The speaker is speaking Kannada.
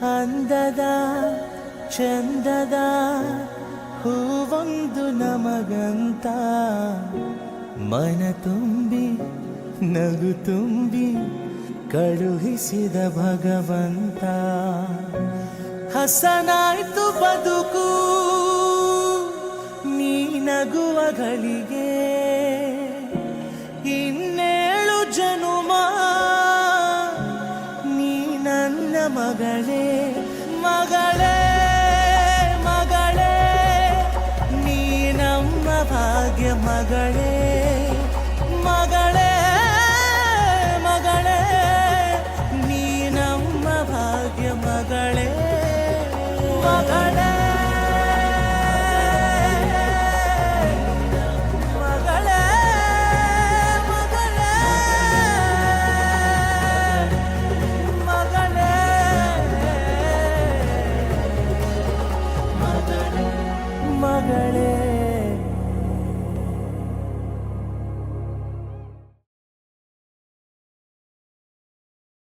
ಅಂದದ ಚಂದದ ಹೂವೊಂದು ನಮಗಂತ ಮನ ತುಂಬಿ ನಗು ತುಂಬಿ ಕಳುಹಿಸಿದ ಭಗವಂತ ಹಸನಾಯ್ತು ಬದುಕು ನೀ ನಗುವ ಗಳಿಗೆ ಇನ್ನೇಳು ಜನುಮ ನೀ ನನ್ನ ಮಗಳೇ